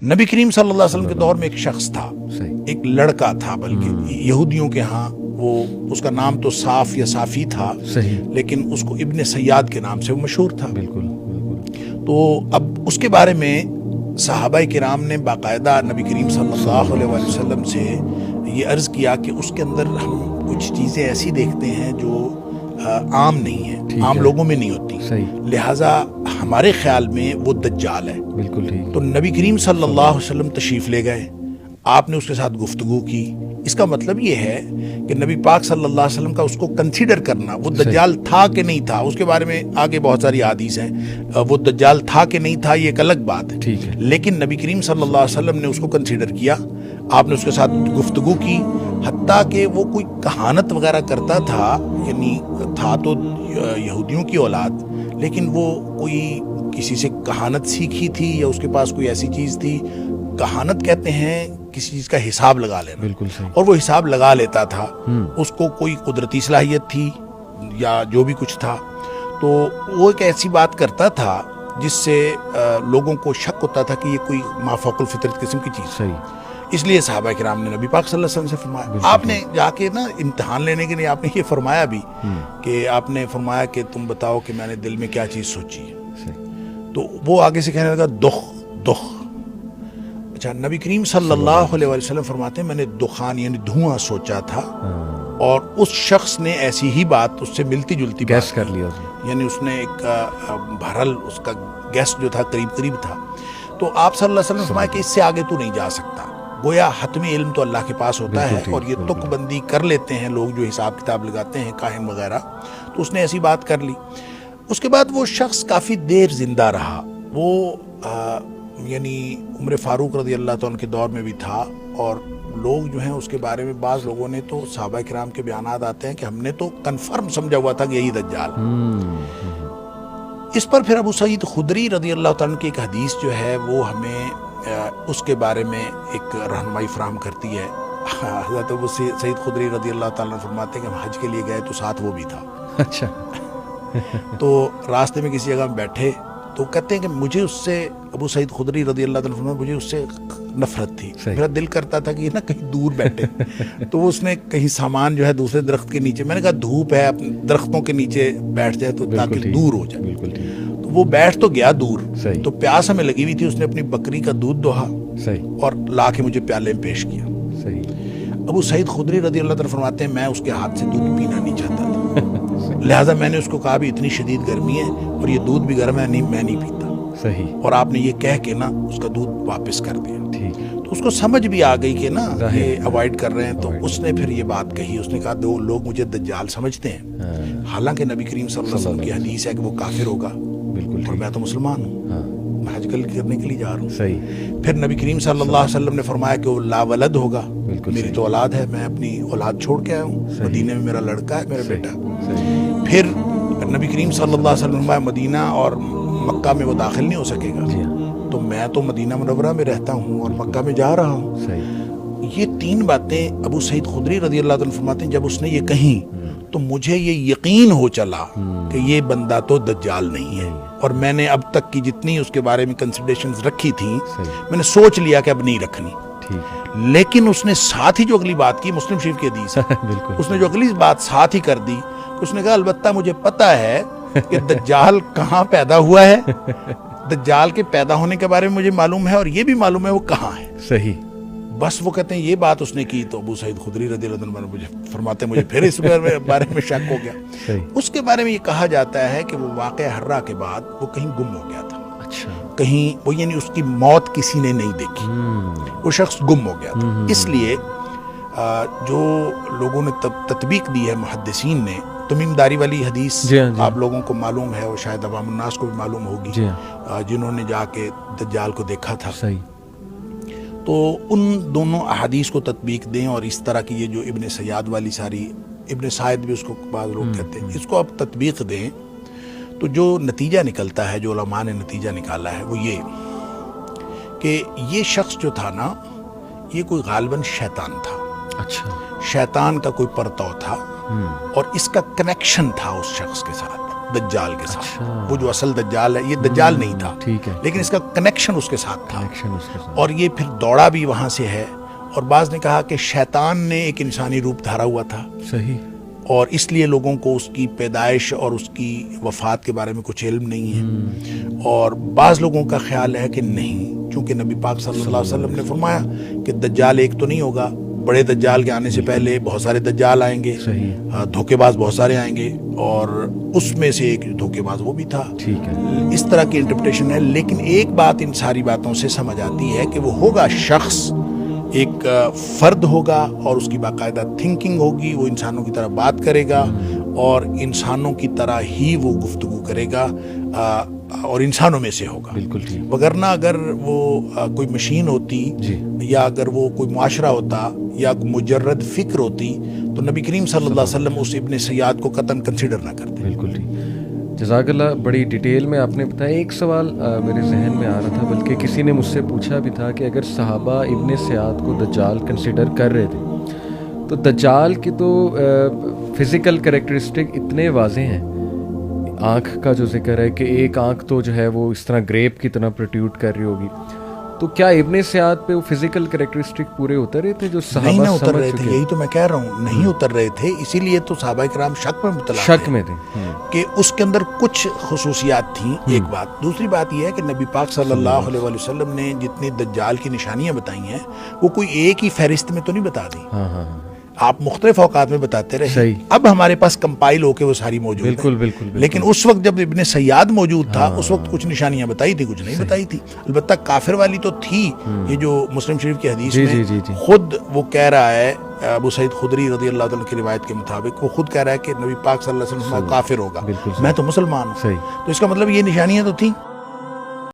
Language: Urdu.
نبی کریم صلی اللہ علیہ وسلم کے دور میں ایک شخص تھا، ایک لڑکا تھا، بلکہ یہودیوں کے ہاں وہ اس کا نام تو صاف یا صافی تھا، لیکن اس کو ابن سیاد کے نام سے وہ مشہور تھا۔ تو اب اس کے بارے میں صحابہ کرام نے باقاعدہ نبی کریم صلی اللہ علیہ وسلم سے یہ عرض کیا کہ اس کے اندر ہم کچھ چیزیں ایسی دیکھتے ہیں جو عام نہیں ہیں، عام لوگوں میں نہیں ہوتی، لہٰذا ہمارے خیال میں وہ دجال ہے۔ تو نبی کریم صلی اللہ علیہ وسلم تشریف لے گئے، آپ نے اس کے ساتھ گفتگو کی۔ اس کا مطلب یہ ہے کہ نبی پاک صلی اللہ علیہ وسلم کا اس کو کنسیڈر کرنا، وہ دجال تھا کہ نہیں تھا، اس کے بارے میں آگے بہت ساری احادیث ہیں، وہ دجال تھا کہ نہیں تھا یہ ایک الگ بات ہے، لیکن نبی کریم صلی اللہ علیہ وسلم نے اس کو کنسیڈر کیا، آپ نے اس کے ساتھ گفتگو کی، حتیٰ کہ وہ کوئی کہانت وغیرہ کرتا تھا، یعنی تھا تو یہودیوں کی اولاد، لیکن وہ کوئی کسی سے کہانت سیکھی تھی یا اس کے پاس کوئی ایسی چیز تھی۔ کہانت کہتے ہیں کسی چیز کا حساب لگا لینا، اور وہ حساب لگا لیتا تھا، اس کو کوئی قدرتی صلاحیت تھی یا جو بھی کچھ تھا، تو وہ ایک ایسی بات کرتا تھا جس سے لوگوں کو شک ہوتا تھا کہ یہ کوئی مافوق الفطرت قسم کی چیز۔ اس لیے صحابہ کرام نے نبی پاک صلی اللہ علیہ وسلم سے فرمایا، آپ نے جا کے نا امتحان لینے کے لیے آپ نے یہ فرمایا بھی کہ آپ نے فرمایا کہ تم بتاؤ کہ میں نے دل میں کیا چیز سوچی ہے، تو وہ آگے سے کہنے لگا دخ دخ۔ اچھا، نبی کریم صلی اللہ علیہ وسلم فرماتے ہیں میں نے دخان یعنی دھواں سوچا تھا، اور اس شخص نے ایسی ہی بات اس سے ملتی جلتی گیس کر لیا، یعنی اس نے ایک بہرحال اس کا گیس جو تھا قریب قریب تھا۔ تو آپ صلی اللہ علیہ وسلم نے فرمایا کہ اس سے آگے تو نہیں جا سکتا، گویا حتمی علم تو اللہ کے پاس ہوتا ہے، اور یہ تک بندی کر لیتے ہیں لوگ جو حساب کتاب لگاتے ہیں کاہن وغیرہ، تو اس نے ایسی بات کر لی۔ اس کے بعد وہ شخص کافی دیر زندہ رہا، وہ یعنی عمر فاروق رضی اللہ تعالیٰ عنہ کے دور میں بھی تھا، اور لوگ جو ہیں اس کے بارے میں بعض لوگوں نے تو صحابہ کرام کے بیانات آتے ہیں کہ ہم نے تو کنفرم سمجھا ہوا تھا کہ یہی دجال۔ اس پر پھر ابو سعید خدری رضی اللہ تعالیٰ عنہ کی ایک حدیث جو ہے وہ ہمیں اس کے بارے میں ایک رہنمائی فراہم کرتی ہے۔ حضرت ابو سعید خدری رضی اللہ تعالیٰ عنہ فرماتے ہیں کہ ہم حج کے لیے گئے تو ساتھ وہ بھی تھا۔ اچھا، تو راستے میں کسی جگہ میں بیٹھے تو کہتے ہیں کہ مجھے اس سے، ابو سعید خدری رضی اللہ تعالیٰ عنہ، مجھے اس سے نفرت تھی، میرا دل کرتا تھا کہ یہ نا کہیں دور بیٹھے، تو اس نے کہیں سامان جو ہے دوسرے درخت کے نیچے، میں نے کہا دھوپ ہے درختوں کے نیچے بیٹھ جائے تو تاکہ دور ہو جائے، تو وہ بیٹھ تو گیا دور، تو پیاس ہمیں لگی ہوئی تھی، اس نے اپنی بکری کا دودھ دوہا اور لا کے مجھے پیالے میں پیش کیا۔ ابو سعید خدری رضی اللہ تعالیٰ فرماتے ہیں میں اس کے ہاتھ سے دودھ پینا نہیں چاہتا تھا، لہٰذا میں نے اس کو کہا بھی اتنی شدید گرمی ہے اور یہ دودھ بھی گرم ہے، میں نہیں پیتا، اور آپ نے یہ کہہ کے نا اس کا دودھ واپس کر دیا۔ تو اس کو سمجھ بھی آ گئی کہ نا یہ اوائڈ کر رہے ہیں، تو اس نے پھر یہ بات کہی، اس نے کہا دو لوگ مجھے دجال سمجھتے ہیں، حالانکہ نبی کریم صلی اللہ علیہ وسلم کی حدیث ہے کہ وہ کافر ہوگا، اور میں تو مسلمان ہوں، میں حج کرنے کے لیے جا رہا ہوں۔ پھر نبی کریم صلی اللہ علیہ وسلم نے فرمایا کہ وہ لا ولد ہوگا، میری تو اولاد ہے، میں اپنی اولاد چھوڑ کے آیا ہوں، مدینے میں میرا لڑکا ہے، میرا بیٹا۔ پھر نبی کریم صلی اللہ علیہ وسلم نے فرمایا مدینہ اور مکہ میں وہ داخل نہیں ہو سکے گا، تو میں تو مدینہ منورہ میں رہتا ہوں اور مکہ میں جا رہا ہوں۔ یہ تین باتیں ابو سعید خدری رضی اللہ عنہ فرماتے ہیں جب اس نے یہ کہیں تو مجھے یہ یقین ہو چلا کہ یہ بندہ تو دجال نہیں ہے، اور میں نے اب تک کی جتنی اس کے بارے میں کنسیڈریشنز رکھی تھیں میں نے سوچ لیا کہ اب نہیں رکھنی۔ لیکن اس نے ساتھ ہی جو اگلی بات کی، مسلم شریف کی حدیث ہے، اس نے جو اگلی بات ساتھ ہی کر دی، اس نے کہا البتہ مجھے پتہ ہے کہ دجال کہاں پیدا ہوا ہے، دجال کے پیدا ہونے کے بارے میں مجھے معلوم ہے، اور یہ بھی معلوم ہے وہ کہاں ہے۔ صحیح، بس وہ کہتے ہیں یہ بات اس نے کی تو ابو سعید خدری رضی اللہ عنہ مجھے فرماتے ہیں مجھے پھر اس بارے میں شک ہو گیا۔ اس کے بارے میں یہ کہا جاتا ہے کہ وہ واقعہ حرہ کے بعد وہ کہیں گم ہو گیا تھا، کہیں وہ یعنی اس کی موت کسی نے نہیں دیکھی، وہ شخص گم ہو گیا تھا۔ اس لیے جو لوگوں نے تطبیق دی ہے محدثین نے، تمیم داری والی حدیث آپ لوگوں کو معلوم ہے، اور شاید عوام الناس کو بھی معلوم ہوگی جنہوں نے جا کے دجال کو دیکھا تھا، تو ان دونوں احادیث کو تطبیق دیں، اور اس طرح کی یہ جو ابن سیاد والی ساری، ابن سائد بھی اس کو بعض لوگ کہتے ہیں، اس کو آپ تطبیق دیں تو جو نتیجہ نکلتا ہے، جو علماء نے نتیجہ نکالا ہے وہ یہ کہ یہ شخص جو تھا نا یہ کوئی غالباً شیطان تھا۔ اچھا، شیطان کا کوئی پرتو تھا، اور اس کا کنیکشن تھا اس شخص کے ساتھ، دجال کے ساتھ. وہ جو اصل دجال ہے یہ دجال نہیں تھا, ٹھیک ہے, لیکن اس کا کنیکشن اس کے ساتھ تھا, کنیکشن اس کے ساتھ. اور یہ پھر دوڑا بھی وہاں سے ہے. اور بعض نے کہا کہ شیطان نے ایک انسانی روپ دھارا ہوا تھا, صحیح, اور اس لیے لوگوں کو اس کی پیدائش اور اس کی وفات کے بارے میں کچھ علم نہیں ہے. اور بعض لوگوں کا خیال ہے کہ نہیں, چونکہ نبی پاک صلی اللہ علیہ وسلم نے فرمایا کہ دجال ایک تو نہیں ہوگا, بڑے دجال کے آنے سے پہلے بہت سارے دجال آئیں گے, دھوکے باز بہت سارے آئیں گے, اور اس میں سے ایک دھوکے باز وہ بھی تھا. ٹھیک ہے, اس طرح کی انٹرپریٹیشن ہے. لیکن ایک بات ان ساری باتوں سے سمجھ آتی ہے کہ وہ ہوگا شخص, ایک فرد ہوگا, اور اس کی باقاعدہ تھنکنگ ہوگی, وہ انسانوں کی طرح بات کرے گا اور انسانوں کی طرح ہی وہ گفتگو کرے گا, اور انسانوں میں سے ہوگا. بالکل ٹھیک. وگرنہ اگر وہ کوئی مشین ہوتی, یا اگر وہ کوئی معاشرہ ہوتا, یا مجرد فکر ہوتی, تو نبی کریم صلی اللہ علیہ وسلم اس ابن سیاد کو قطعاً کنسیڈر نہ کرتے. بالکل ٹھیک, جزاک اللہ, بڑی ڈیٹیل میں آپ نے بتایا. ایک سوال میرے ذہن میں آ رہا تھا, بلکہ کسی نے مجھ سے پوچھا بھی تھا کہ اگر صحابہ ابن سیاد کو دجال کنسیڈر کر رہے تھے, تو دجال کی تو فزیکل کریکٹرسٹک اتنے واضح ہیں, آنکھ کا جو ذکر ہے کہ ایک آنکھ تو جو ہے وہ اس طرح گریپ کی طرح پروٹیوٹ کر رہی ہوگی, تو کیا ابن سیاد پہ وہ فزیکل کریکٹرسٹک پورے اتر رہے تھے جو صحابہ نہیں نہ اتر سمجھ رہے چکے؟ تھے, یہی تو میں کہہ رہا ہوں, نہیں اتر رہے تھے. اسی لیے تو صحابہ کرام شک میں مبتلا شک میں تھے کہ اس کے اندر کچھ خصوصیات تھیں. ایک بات. دوسری بات یہ ہے کہ نبی پاک صلی اللہ علیہ وسلم نے جتنی دجال کی نشانیاں بتائی ہیں وہ کوئی ایک ہی فہرست میں تو نہیں بتا دی, آپ مختلف اوقات میں بتاتے رہے. اب ہمارے پاس کمپائل ہو کے وہ ساری موجود ہیں. بالکل. لیکن اس وقت جب ابن سیاد موجود تھا, اس وقت کچھ نشانیاں بتائی تھی, کچھ نہیں بتائی تھی. البتہ کافر والی تو تھی. یہ جو مسلم شریف کی حدیث میں خود وہ کہہ رہا ہے, ابو سعید خدری رضی اللہ عنہ کی روایت کے مطابق وہ خود کہہ رہا ہے کہ نبی پاک صلی اللہ علیہ وسلم کافر ہوگا, میں تو مسلمان ہوں. تو اس کا مطلب یہ نشانیاں تو تھیں.